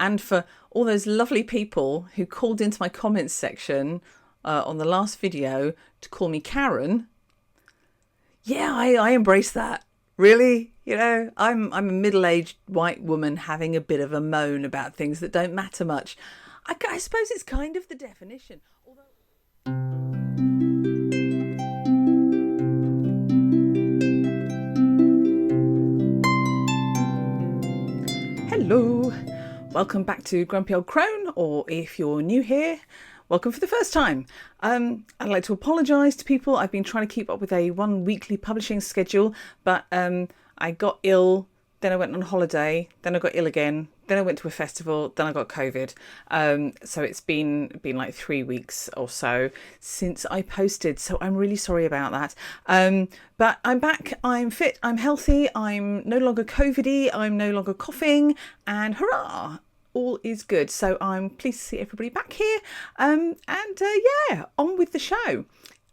and for all those lovely people who called into my comments section on the last video to call me Karen. Yeah, I embrace that. Really? You know, I'm a middle-aged white woman having a bit of a moan about things that don't matter much. I suppose it's kind of the definition. Hello, welcome back to Grumpy Old Crone, or if you're new here, welcome for the first time. I'd like to apologise to people. I've been trying to keep up with a one weekly publishing schedule, but I got ill, then I went on holiday, then I got ill again, then I went to a festival, then I got COVID. So it's been like 3 weeks or so since I posted, so I'm really sorry about that. But I'm back, I'm fit, I'm healthy, I'm no longer COVID-y, I'm no longer coughing, and hurrah! All is good. So I'm pleased to see everybody back here. Yeah, on with the show.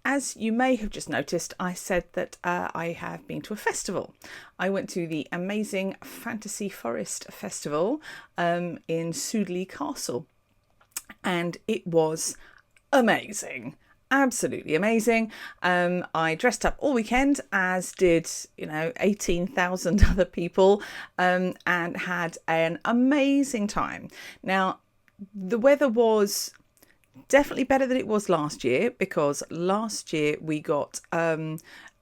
As you may have just noticed, I said that I have been to a festival. I went to the amazing Fantasy Forest Festival in Sudeley Castle, and it was amazing. Absolutely amazing. I dressed up all weekend, as did 18,000 other people, and had an amazing time. Now, the weather was definitely better than it was last year, because last year we got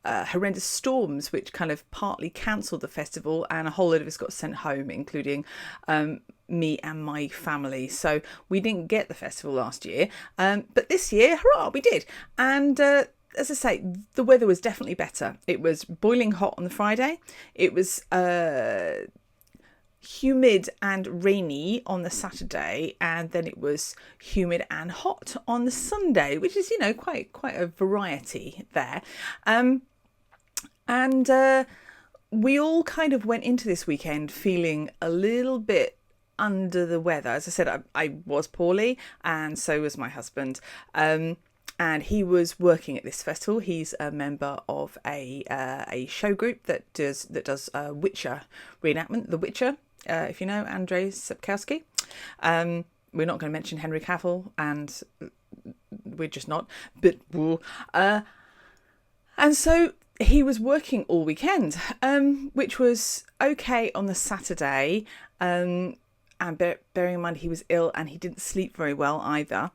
horrendous storms which kind of partly cancelled the festival, and a whole load of us got sent home, including me and my family. So we didn't get the festival last year, but this year, hurrah, we did. And as I say, the weather was definitely better. It was boiling hot on the Friday. It was humid and rainy on the Saturday, and then it was humid and hot on the Sunday, which is quite a variety there. And we all kind of went into this weekend feeling a little bit under the weather. As I said, I was poorly, and so was my husband. And he was working at this festival. He's a member of a show group that does Witcher reenactment, The Witcher. If you know Andrzej Sapkowski. We're not going to mention Henry Cavill, and we're just not. But and so he was working all weekend, which was okay on the Saturday. And bearing in mind he was ill and he didn't sleep very well either.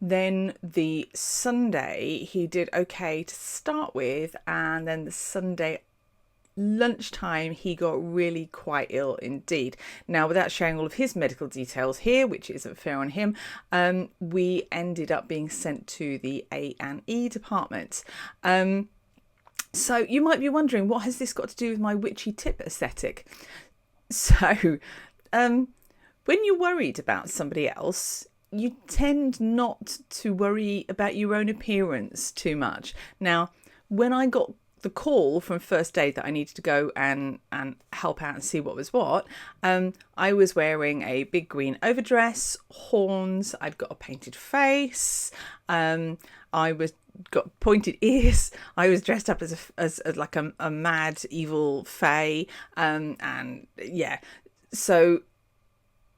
Then the Sunday he did okay to start with, and then the Sunday lunchtime he got really quite ill indeed. Now, without sharing all of his medical details here, which isn't fair on him, we ended up being sent to the A&E department. So you might be wondering, what has this got to do with my witchy tip aesthetic? So when you're worried about somebody else, you tend not to worry about your own appearance too much. Now, when I got the call from first aid that I needed to go and help out and see what was what, I was wearing a big green overdress, horns, I'd got a painted face, I got pointed ears, I was dressed up as like a mad evil fae, and yeah, so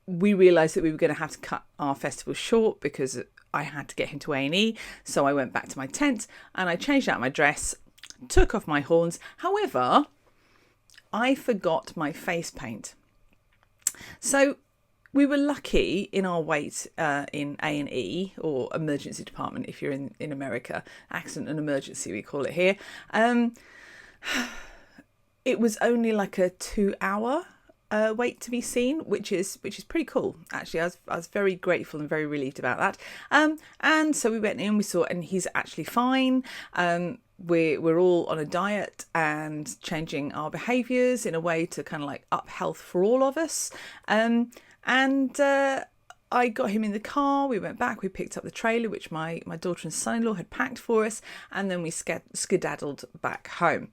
we realised that we were going to have to cut our festival short because I had to get him to A&E. So I went back to my tent and I changed out my dress, took off my horns. However, I forgot my face paint. So we were lucky in our wait in A&E, or emergency department if you're in America. Accident and emergency, we call it here. It was only like a 2-hour wait to be seen, which is pretty cool. Actually, I was very grateful and very relieved about that. And so we went in, we saw, and he's actually fine. We're all on a diet and changing our behaviours in a way to kind of like up health for all of us. And I got him in the car, we went back, we picked up the trailer, which my daughter and son-in-law had packed for us, and then we skedaddled back home.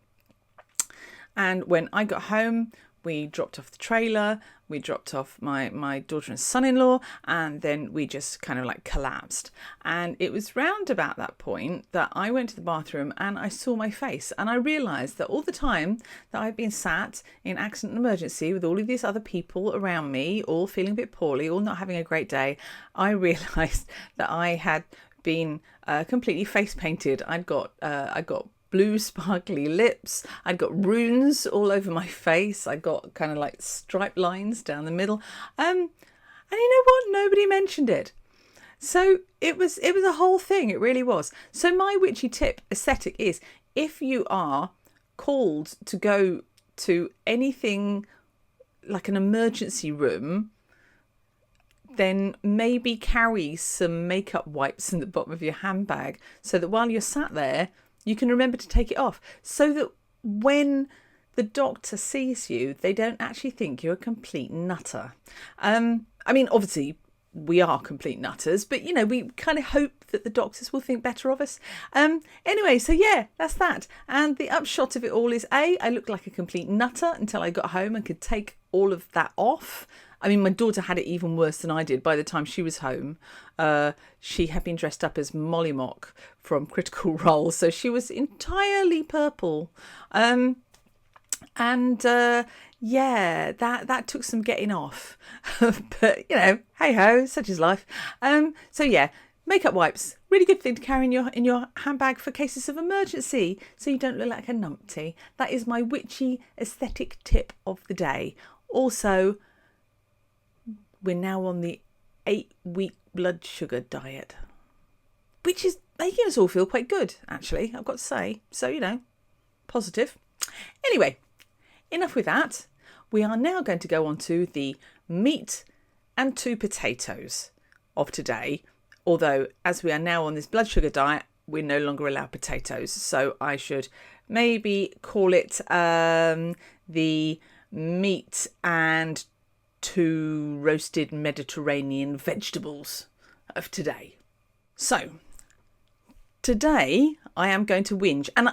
And when I got home, we dropped off the trailer, we dropped off my daughter and son-in-law, and then we just kind of like collapsed. And it was round about that point that I went to the bathroom and I saw my face, and I realised that all the time that I've been sat in accident and emergency with all of these other people around me, all feeling a bit poorly, all not having a great day, I realised that I had been completely face painted. I got blue sparkly lips, I'd got runes all over my face, I got kind of like striped lines down the middle, and you know what, nobody mentioned it. So it was a whole thing, it really was. So my witchy tip aesthetic is, if you are called to go to anything like an emergency room, then maybe carry some makeup wipes in the bottom of your handbag, so that while you're sat there you can remember to take it off, so that when the doctor sees you, they don't actually think you're a complete nutter. I mean, obviously, we are complete nutters, but, you know, we kind of hope that the doctors will think better of us. Anyway, so yeah, that's that. And the upshot of it all is, I looked like a complete nutter until I got home and could take all of that off. I mean, my daughter had it even worse than I did. By the time she was home, she had been dressed up as Molly Mock from Critical Role, so she was entirely purple. Yeah, that took some getting off. But, you know, hey-ho, such is life. So yeah, makeup wipes, really good thing to carry in your handbag for cases of emergency, so you don't look like a numpty. That is my witchy aesthetic tip of the day. Also, we're now on the 8-week blood sugar diet, which is making us all feel quite good, actually, I've got to say. So, you know, positive. Anyway, enough with that. We are now going to go on to the meat and 2 potatoes of today. Although, as we are now on this blood sugar diet, we're no longer allowed potatoes. So I should maybe call it the meat and 2 roasted Mediterranean vegetables of today. So today I am going to whinge, and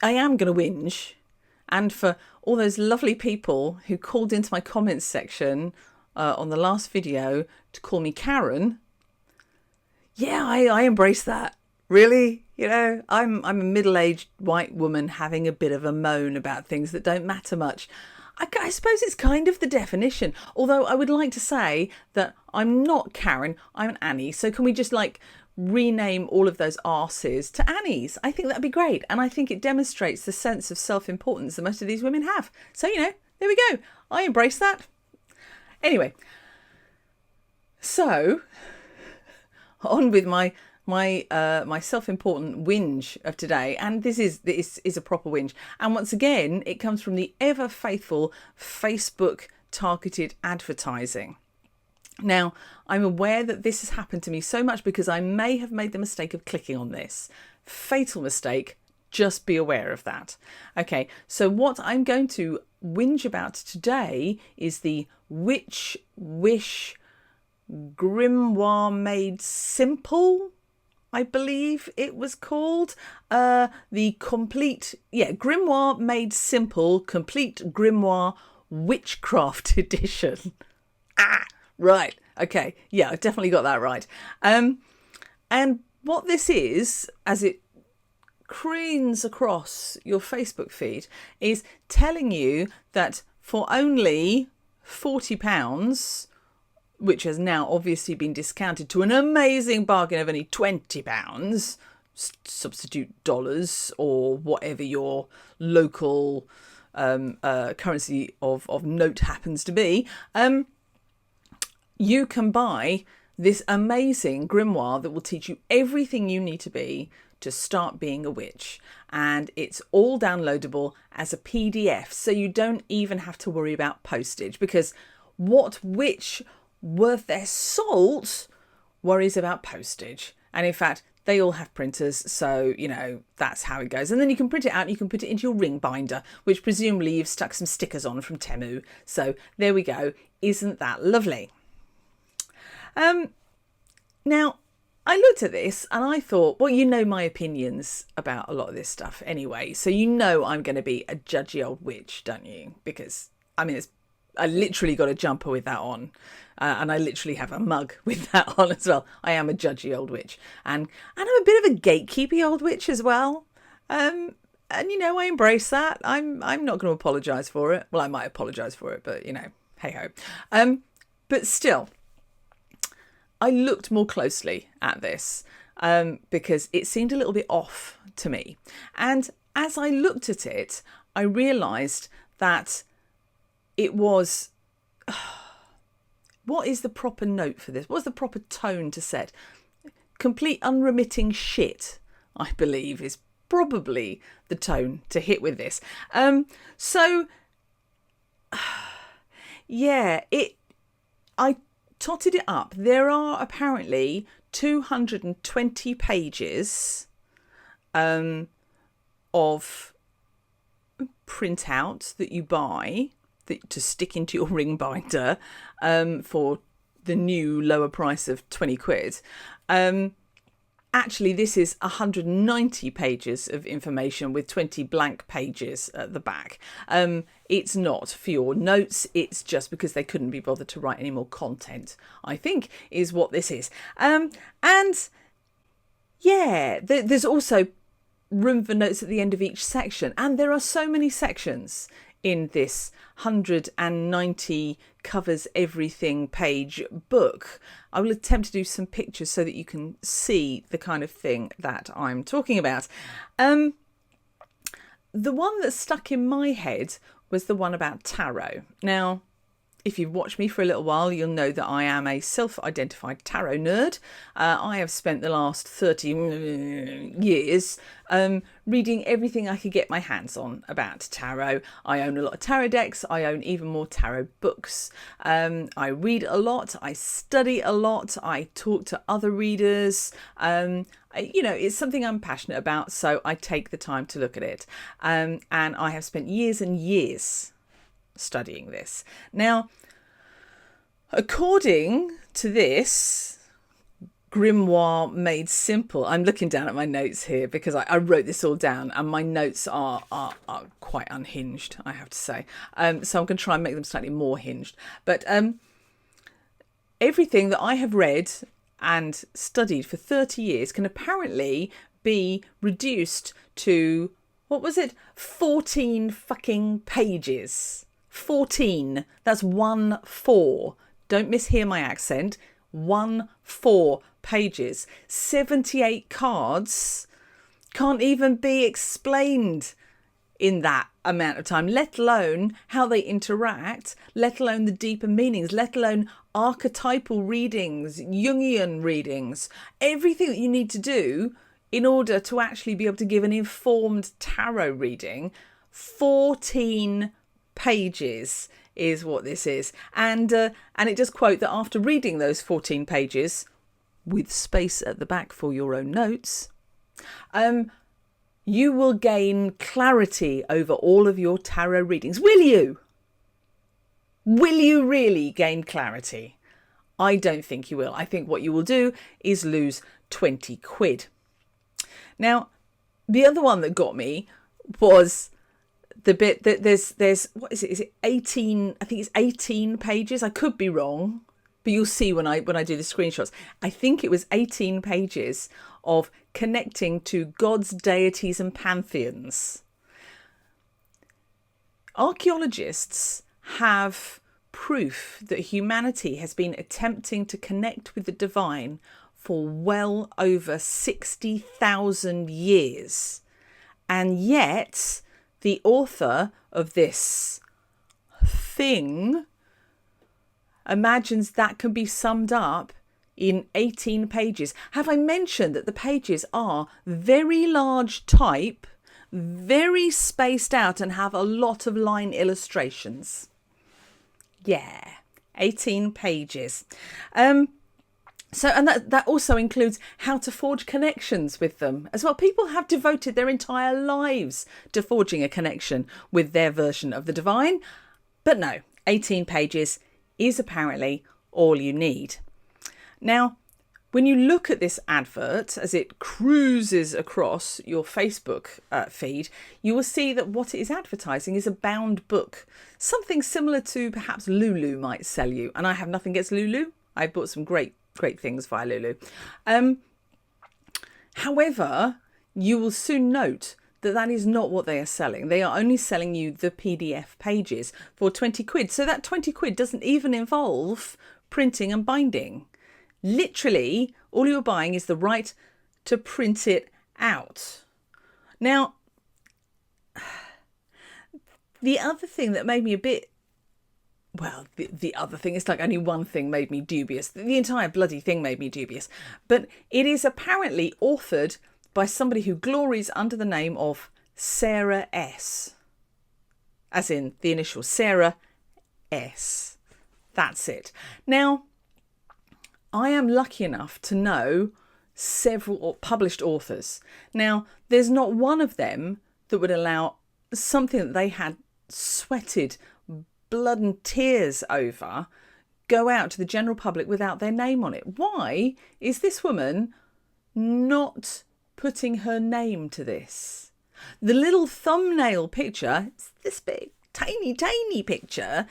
I am going to whinge. And for all those lovely people who called into my comments section on the last video to call me Karen, yeah, I embrace that. Really, you know, I'm a middle-aged white woman having a bit of a moan about things that don't matter much. I suppose it's kind of the definition, although I would like to say that I'm not Karen, I'm Annie. So can we just like rename all of those arses to Annies? I think that'd be great. And I think it demonstrates the sense of self-importance that most of these women have. So, you know, there we go. I embrace that. Anyway, so on with my self-important whinge of today, and this is a proper whinge, and once again it comes from the ever faithful Facebook targeted advertising. Now, I'm aware that this has happened to me so much because I may have made the mistake of clicking on this. Fatal mistake, just be aware of that. Okay, so what I'm going to whinge about today is the Witch Wish Grimoire Made Simple, I believe it was called. The complete, Grimoire Made Simple, Complete Grimoire Witchcraft Edition. Right. Okay. Yeah, I've definitely got that right. And what this is, as it cranes across your Facebook feed, is telling you that for only £40, which has now obviously been discounted to an amazing bargain of only £20, substitute dollars or whatever your local currency of note happens to be, you can buy this amazing grimoire that will teach you everything you need to be to start being a witch. And it's all downloadable as a PDF, so you don't even have to worry about postage, because what witch worth their salt worries about postage? And in fact, they all have printers, so, you know, that's how it goes. And then you can print it out and you can put it into your ring binder, which presumably you've stuck some stickers on from Temu. So there we go. Isn't that lovely? Now, I looked at this and I thought, well, you know my opinions about a lot of this stuff anyway. So you know I'm going to be a judgy old witch, don't you? Because I mean, I literally got a jumper with that on. And I literally have a mug with that on as well. I am a judgy old witch. And I'm a bit of a gatekeeping old witch as well. And, you know, I embrace that. I'm not going to apologise for it. Well, I might apologise for it, but, you know, hey-ho. But still, I looked more closely at this because it seemed a little bit off to me. And as I looked at it, I realised that it was... What is the proper note for this? What's the proper tone to set? Complete unremitting shit, I believe, is probably the tone to hit with this. Yeah, I totted it up. There are apparently 220 pages of printout that you buy to stick into your ring binder for the new lower price of 20 quid. Actually, this is 190 pages of information with 20 blank pages at the back. It's not for your notes. It's just because they couldn't be bothered to write any more content, I think, is what this is. And yeah, there's also room for notes at the end of each section. And there are so many sections in this 190 covers everything page book. I will attempt to do some pictures so that you can see the kind of thing that I'm talking about. The one that stuck in my head was the one about tarot. Now, if you've watched me for a little while, you'll know that I am a self-identified tarot nerd. I have spent the last 30 years reading everything I could get my hands on about tarot. I own a lot of tarot decks. I own even more tarot books. I read a lot. I study a lot. I talk to other readers. It's something I'm passionate about, so I take the time to look at it. And I have spent years and years studying this. Now, according to this Grimoire Made Simple, I'm looking down at my notes here because I wrote this all down and my notes are quite unhinged, I have to say. So I'm going to try and make them slightly more hinged. But everything that I have read and studied for 30 years can apparently be reduced to, 14 fucking pages. 14. That's 1-4. Don't mishear my accent. 1-4 pages. 78 cards can't even be explained in that amount of time, let alone how they interact, let alone the deeper meanings, let alone archetypal readings, Jungian readings, everything that you need to do in order to actually be able to give an informed tarot reading. 14 pages is what this is. And it does quote that after reading those 14 pages, with space at the back for your own notes, you will gain clarity over all of your tarot readings. Will you? Will you really gain clarity? I don't think you will. I think what you will do is lose 20 quid. Now, the other one that got me was the bit that there's what is it? Is it 18? I think it's 18 pages. I could be wrong, but you'll see when I do the screenshots. I think it was 18 pages of connecting to gods, deities, and pantheons. Archaeologists have proof that humanity has been attempting to connect with the divine for well over 60,000 years. And yet, the author of this thing imagines that can be summed up in 18 pages. Have I mentioned that the pages are very large type, very spaced out, and have a lot of line illustrations? Yeah, 18 pages. And that also includes how to forge connections with them as well. People have devoted their entire lives to forging a connection with their version of the divine. But no, 18 pages is apparently all you need. Now, when you look at this advert as it cruises across your Facebook feed, you will see that what it is advertising is a bound book, something similar to perhaps Lulu might sell you. And I have nothing against Lulu. I bought some great things via Lulu. However, you will soon note that that is not what they are selling. They are only selling you the PDF pages for 20 quid. So that 20 quid doesn't even involve printing and binding. Literally, all you're buying is the right to print it out. Now, the other thing that made me a bit, well, the other thing, it's like only one thing made me dubious. The entire bloody thing made me dubious. But it is apparently authored by somebody who glories under the name of Sarah S. As in the initial Sarah S. That's it. Now, I am lucky enough to know several published authors. Now, there's not one of them that would allow something that they had sweated blood and tears over go out to the general public without their name on it. Why is this woman not putting her name to this? The little thumbnail picture, it's this big, tiny picture,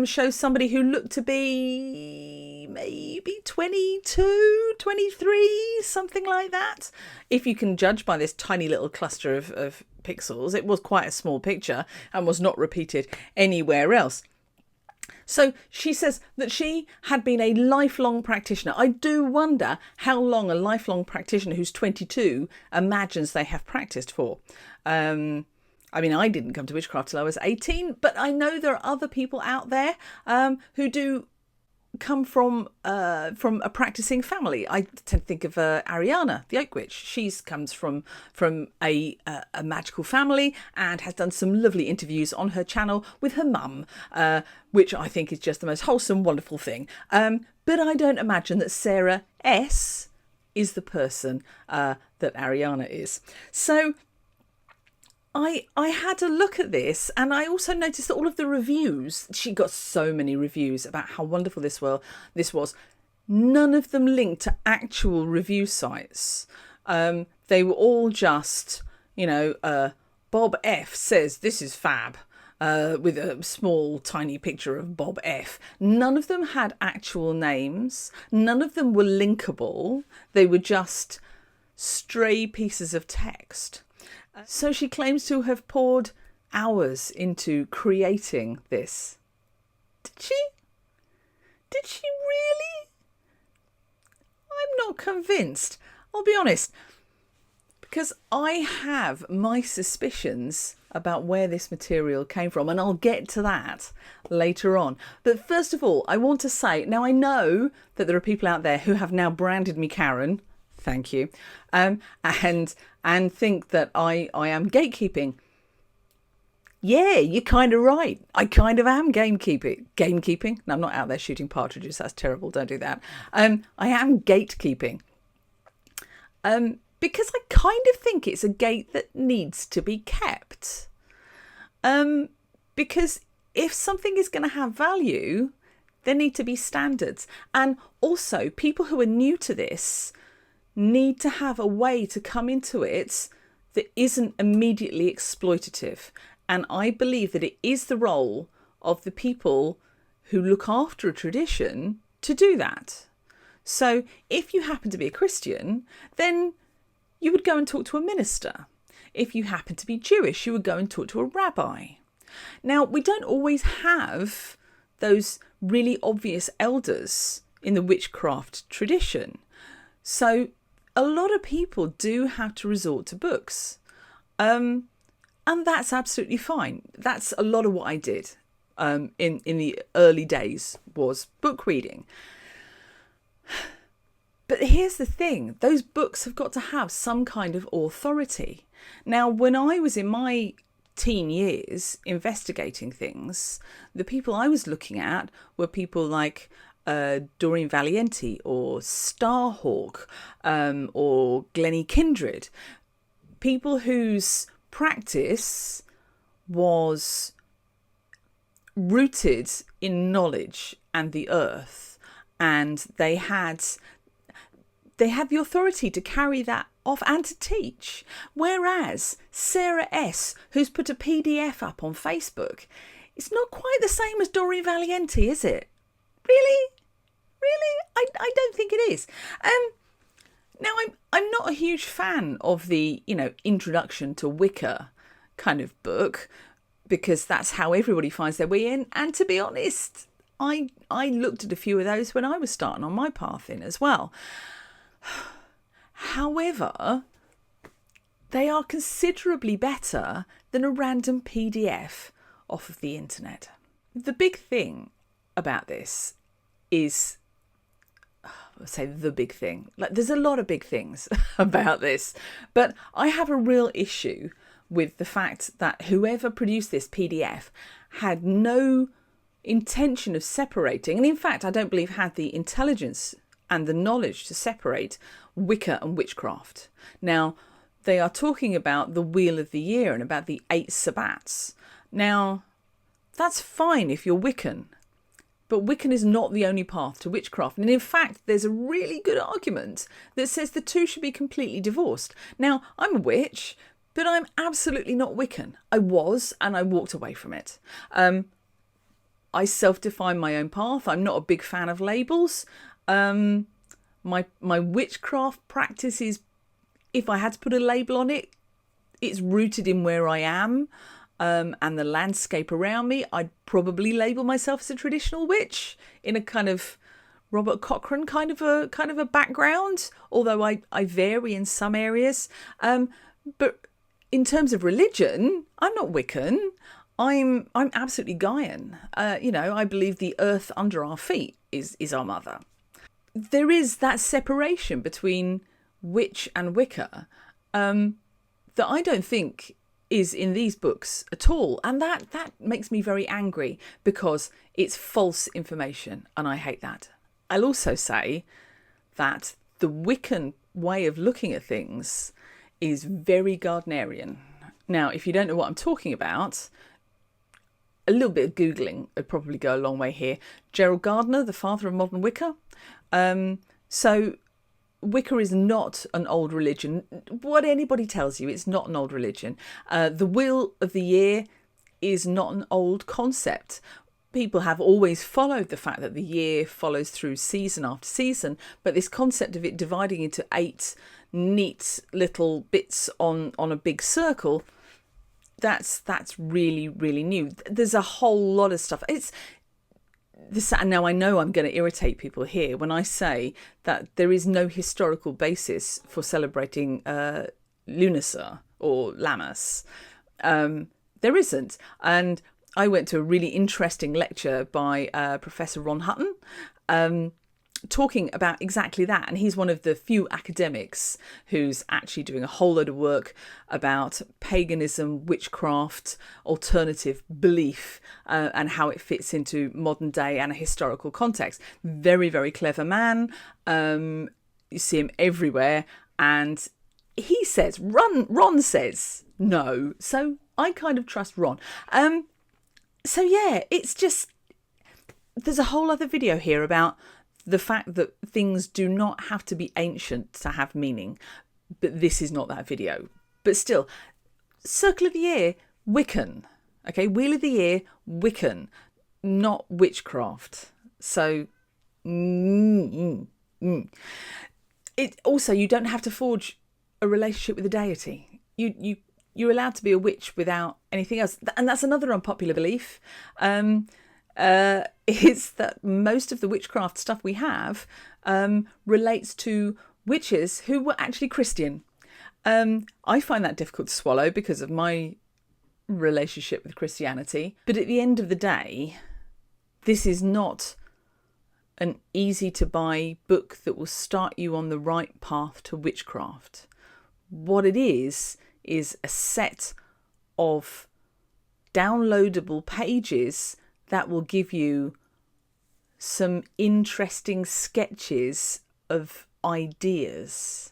shows somebody who looked to be maybe 22, 23, something like that. If you can judge by this tiny little cluster of pixels, it was quite a small picture and was not repeated anywhere else. So she says that she had been a lifelong practitioner. I do wonder how long a lifelong practitioner who's 22 imagines they have practiced for. I mean, I didn't come to witchcraft till I was 18, but I know there are other people out there who do come from a practicing family. I tend to think of Ariana the Oak Witch. She comes from a magical family and has done some lovely interviews on her channel with her mum, which I think is just the most wholesome, wonderful thing. But I don't imagine that Sarah S is the person that Ariana is. So I had a look at this, and I also noticed that all of the reviews, she got so many reviews about how wonderful this was. None of them linked to actual review sites. They were all just, Bob F says this is fab, with a small tiny picture of Bob F. None of them had actual names. None of them were linkable. They were just stray pieces of text. So she claims to have poured hours into creating this. Did she? Did she really? I'm not convinced. I'll be honest. Because I have my suspicions about where this material came from, and I'll get to that later on. But first of all, I want to say, now I know that there are people out there who have now branded me Karen. Thank you. And think that I am gatekeeping. Yeah, you're kind of right. I kind of am gamekeeping. No, I'm not out there shooting partridges. That's terrible. Don't do that. I am gatekeeping. Because I kind of think it's a gate that needs to be kept. Because if something is going to have value, there need to be standards. And also, people who are new to this need to have a way to come into it that isn't immediately exploitative. And I believe that it is the role of the people who look after a tradition to do that. So if you happen to be a Christian, then you would go and talk to a minister. If you happen to be Jewish, you would go and talk to a rabbi. Now, we don't always have those really obvious elders in the witchcraft tradition. So a lot of people do have to resort to books. And that's absolutely fine. That's a lot of what I did in the early days was book reading. But here's the thing. Those books have got to have some kind of authority. Now, when I was in my teen years investigating things, the people I was looking at were people like Doreen Valiente or Starhawk or Glennie Kindred. People whose practice was rooted in knowledge and the earth, and they had they had the authority to carry that off and to teach. Whereas Sarah S., who's put a PDF up on Facebook, it's not quite the same as Doreen Valiente, is it? Really? I don't think it is. Now, I'm not a huge fan of the, introduction to Wicca kind of book, because that's how everybody finds their way in. And to be honest, I looked at a few of those when I was starting on my path in as well. However, they are considerably better than a random PDF off of the internet. The big thing about this is, I'll say the big thing, like there's a lot of big things about this, but I have a real issue with the fact that whoever produced this PDF had no intention of separating, and in fact I don't believe had the intelligence and the knowledge to separate Wicca and witchcraft. Now, they are talking about the Wheel of the Year and about the 8 Sabbats. Now, that's fine if you're Wiccan, but Wiccan is not the only path to witchcraft. And in fact, there's a really good argument that says the two should be completely divorced. Now, I'm a witch, but I'm absolutely not Wiccan. I was, and I walked away from it. I self-define my own path. I'm not a big fan of labels. My witchcraft practice is, if I had to put a label on it, it's rooted in where I am and the landscape around me. I'd probably label myself as a traditional witch in a kind of Robert Cochrane kind of a background, although I vary in some areas. But in terms of religion, I'm not Wiccan. I'm absolutely Gaian. I believe the earth under our feet is our mother. There is that separation between witch and Wicca that I don't think is in these books at all. And that makes me very angry, because it's false information, and I hate that. I'll also say that the Wiccan way of looking at things is very Gardnerian. Now, if you don't know what I'm talking about, a little bit of Googling would probably go a long way here. Gerald Gardner, the father of modern Wicca. So Wicca is not an old religion. What anybody tells you, it's not an old religion. The Wheel of the Year is not an old concept. People have always followed the fact that the year follows through season after season, but this concept of it dividing into 8 neat little bits on a big circle, that's really, really new. There's a whole lot of stuff. And now I know I'm going to irritate people here when I say that there is no historical basis for celebrating Lunacy or Lammas. There isn't. And I went to a really interesting lecture by Professor Ron Hutton, talking about exactly that. And he's one of the few academics who's actually doing a whole load of work about paganism, witchcraft, alternative belief, and how it fits into modern day and a historical context. Very, very clever man. You see him everywhere. And he says, Ron says no. So I kind of trust Ron. So yeah, it's just, there's a whole other video here about the fact that things do not have to be ancient to have meaning, but this is not that video. But still, Circle of the Year, Wiccan. Okay, Wheel of the Year, Wiccan, not witchcraft. So, It also, you don't have to forge a relationship with a deity. You're allowed to be a witch without anything else, and that's another unpopular belief. Is that most of the witchcraft stuff we have relates to witches who were actually Christian. I find that difficult to swallow because of my relationship with Christianity. But at the end of the day, this is not an easy to buy book that will start you on the right path to witchcraft. What it is a set of downloadable pages that will give you some interesting sketches of ideas.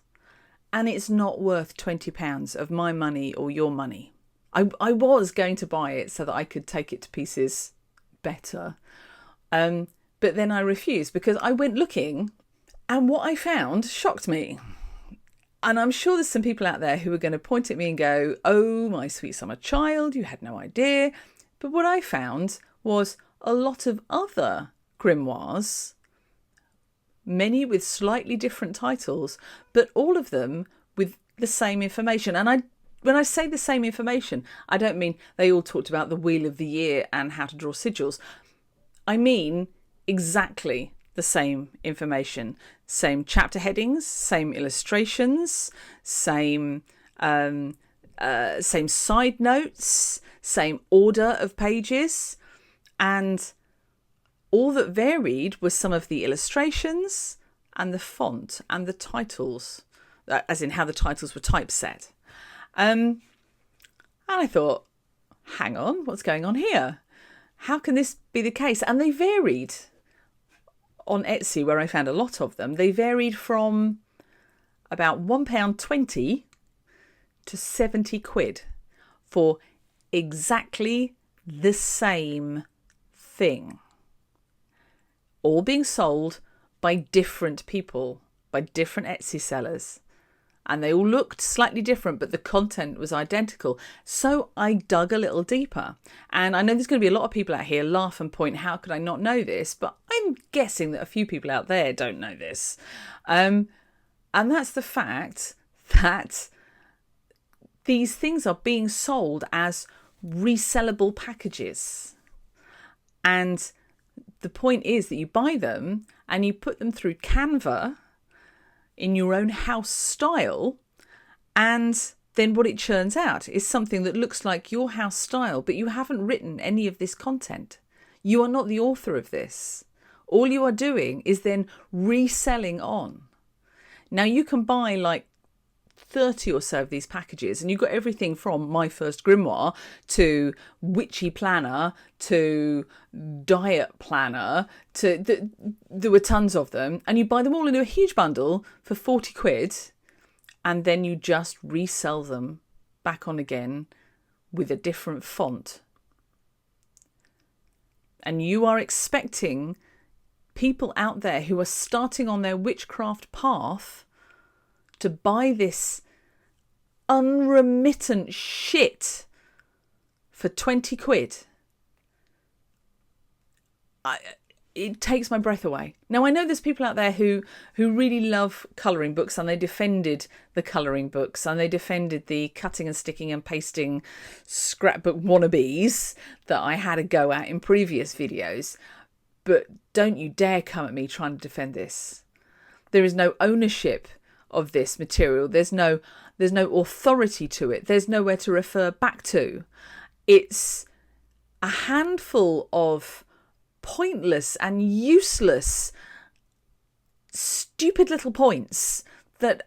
And it's not worth £20 of my money or your money. I was going to buy it so that I could take it to pieces better. But then I refused because I went looking And what I found shocked me. And I'm sure there's some people out there who are going to point at me and go, oh, my sweet summer child, you had no idea. But what I found was a lot of other grimoires, many with slightly different titles, but all of them with the same information. And when I say the same information, I don't mean they all talked about the Wheel of the Year and how to draw sigils. I mean exactly the same information, same chapter headings, same illustrations, same side notes, same order of pages, and all that varied was some of the illustrations and the font and the titles, as in how the titles were typeset. And I thought, hang on, what's going on here? How can this be the case? And they varied. On Etsy, where I found a lot of them, they varied from about £1.20 to 70 quid for exactly the same thing. All being sold by different people, by different Etsy sellers. And they all looked slightly different, but the content was identical. So I dug a little deeper. And I know there's going to be a lot of people out here laugh and point, how could I not know this? But I'm guessing that a few people out there don't know this. And that's the fact that these things are being sold as resellable packages. And the point is that you buy them and you put them through Canva in your own house style, and then what it churns out is something that looks like your house style, but you haven't written any of this content. You are not the author of this. All you are doing is then reselling on. Now you can buy like 30 or so of these packages, and you've got everything from My First Grimoire to Witchy Planner to Diet Planner to there were tons of them, and you buy them all into a huge bundle for 40 quid, and then you just resell them back on again with a different font. And you are expecting people out there who are starting on their witchcraft path to buy this unremittent shit for 20 quid. It takes my breath away. Now, I know there's people out there who really love colouring books, and they defended the colouring books, and they defended the cutting and sticking and pasting scrapbook wannabes that I had a go at in previous videos. But don't you dare come at me trying to defend this. There is no ownership of this material. There's no authority to it. There's nowhere to refer back to. It's a handful of pointless and useless, stupid little points that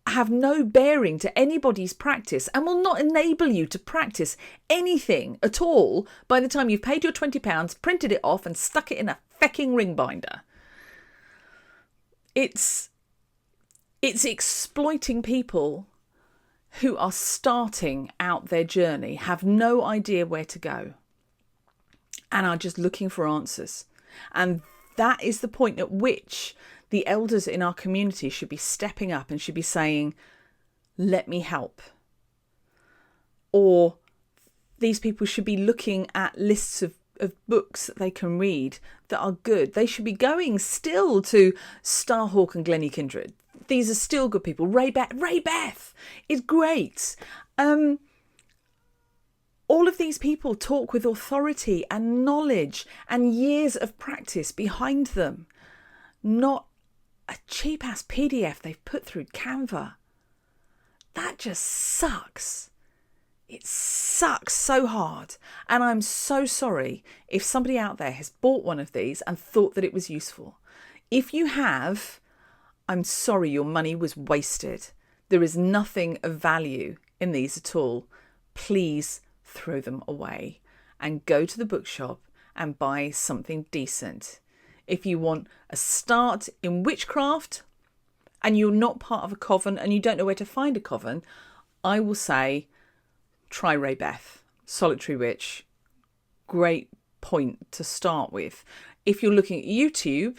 have no bearing to anybody's practice and will not enable you to practice anything at all by the time you've paid your £20, printed it off and stuck it in a fecking ring binder. It's exploiting people who are starting out their journey, have no idea where to go, and are just looking for answers. And that is the point at which the elders in our community should be stepping up and should be saying, let me help. Or these people should be looking at lists of books that they can read that are good. They should be going still to Starhawk and Glennie Kindred. These are still good people. Rae Beth is great. All of these people talk with authority and knowledge and years of practice behind them, not a cheap ass PDF they've put through Canva. That just sucks. It sucks so hard. And I'm so sorry if somebody out there has bought one of these and thought that it was useful. If you have, I'm sorry, your money was wasted. There is nothing of value in these at all. Please throw them away and go to the bookshop and buy something decent. If you want a start in witchcraft and you're not part of a coven and you don't know where to find a coven, I will say try Rae Beth, Solitary Witch. Great point to start with. If you're looking at YouTube,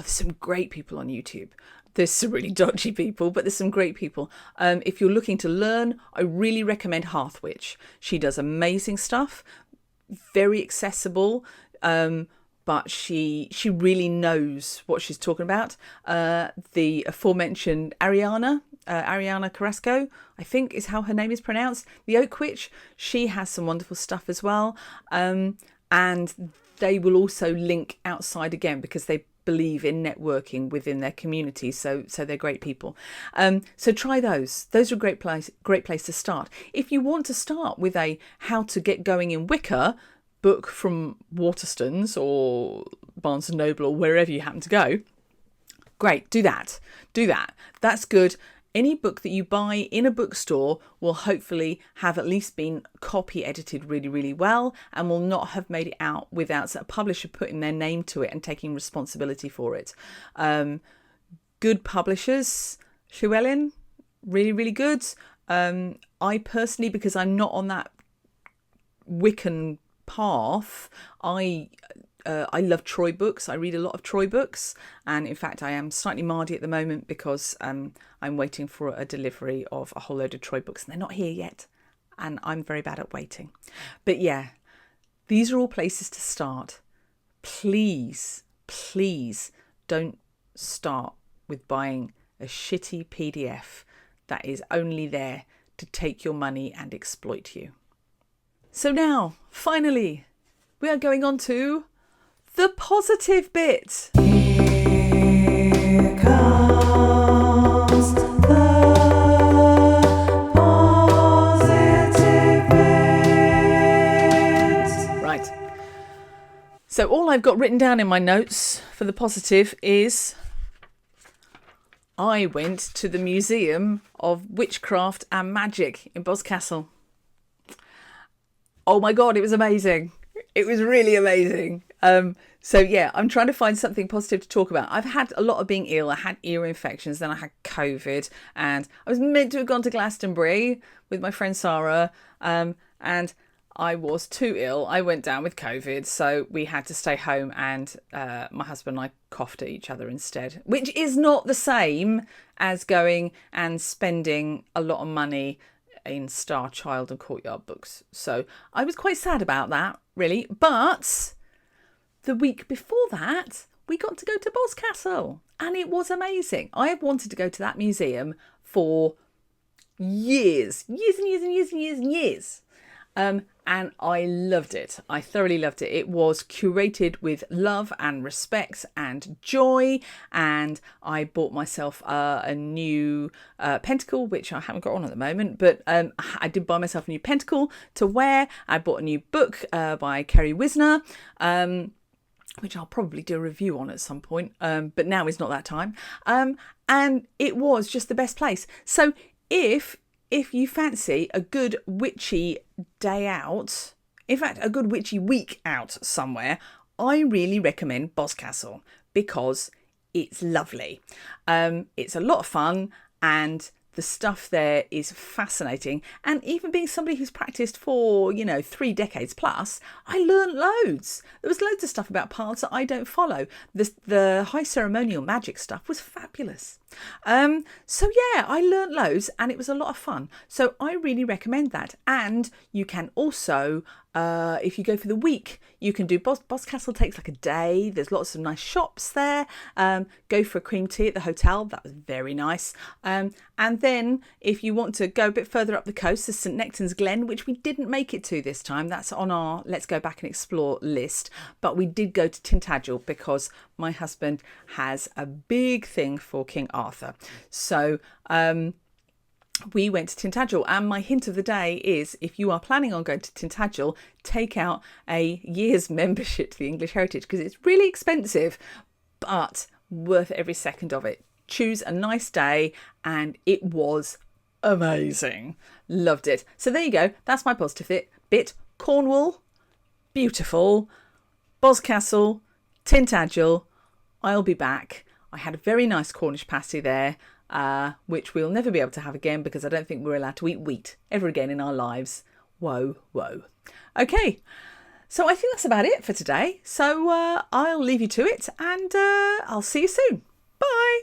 there's some great people on YouTube. There's some really dodgy people, but there's some great people. If you're looking to learn, I really recommend Hearth Witch. She does amazing stuff, very accessible, but she really knows what she's talking about. The aforementioned Ariana Carrasco, I think is how her name is pronounced, the Oak Witch, she has some wonderful stuff as well. And they will also link outside again because they believe in networking within their community, so they're great people. So try those are a great place to start. If you want to start with a how to get going in Wicca book from Waterstones or Barnes and Noble or wherever you happen to go, great, do that, that's good. Any book that you buy in a bookstore will hopefully have at least been copy edited really, really well and will not have made it out without a publisher putting their name to it and taking responsibility for it. Good publishers, Llewellyn, really, really good. I personally, because I'm not on that Wiccan path, I love Troy books. I read a lot of Troy books, and in fact I am slightly mardy at the moment because I'm waiting for a delivery of a whole load of Troy books and they're not here yet, and I'm very bad at waiting. But yeah, these are all places to start. Please don't start with buying a shitty PDF that is only there to take your money and exploit you. So now, finally, we are going on to the positive bit. Here comes the positive bit. Right. So all I've got written down in my notes for the positive is I went to the Museum of Witchcraft and Magic in Boscastle. Oh my God, it was amazing. It was really amazing. So yeah, I'm trying to find something positive to talk about. I've had a lot of being ill. I had ear infections, then I had COVID, and I was meant to have gone to Glastonbury with my friend Sarah, and I was too ill. I went down with COVID, so we had to stay home, and my husband and I coughed at each other instead, which is not the same as going and spending a lot of money in Star Child and Courtyard books. So I was quite sad about that, really. But the week before that, we got to go to Boscastle, and it was amazing. I have wanted to go to that museum for years. And I loved it. I thoroughly loved it. It was curated with love and respect and joy. And I bought myself a new pentacle, which I haven't got on at the moment. But I did buy myself a new pentacle to wear. I bought a new book by Kerry Wisner, which I'll probably do a review on at some point. But now is not that time. And it was just the best place. So if you fancy a good witchy day out, in fact, a good witchy week out somewhere, I really recommend Boscastle because it's lovely. It's a lot of fun and the stuff there is fascinating. And even being somebody who's practiced for, 3 decades plus, I learned loads. There was loads of stuff about paths that I don't follow. The high ceremonial magic stuff was fabulous. So yeah, I learned loads and it was a lot of fun. So I really recommend that. And you can also, if you go for the week, you can do Boscastle takes like a day. There's lots of nice shops there. Go for a cream tea at the hotel. That was very nice. And then if you want to go a bit further up the coast, there's St Nectan's Glen, which we didn't make it to this time. That's on our Let's Go Back and Explore list. But we did go to Tintagel because my husband has a big thing for King Arthur. So we went to Tintagel, and my hint of the day is if you are planning on going to Tintagel, take out a year's membership to the English Heritage because it's really expensive, but worth every second of it. Choose a nice day, and it was amazing. Loved it. So there you go. That's my positive bit. Cornwall, beautiful. Boscastle, Tintagel. I'll be back. I had a very nice Cornish pasty there, which we'll never be able to have again because I don't think we're allowed to eat wheat ever again in our lives. Whoa. Okay. So I think that's about it for today. So I'll leave you to it, and I'll see you soon. Bye.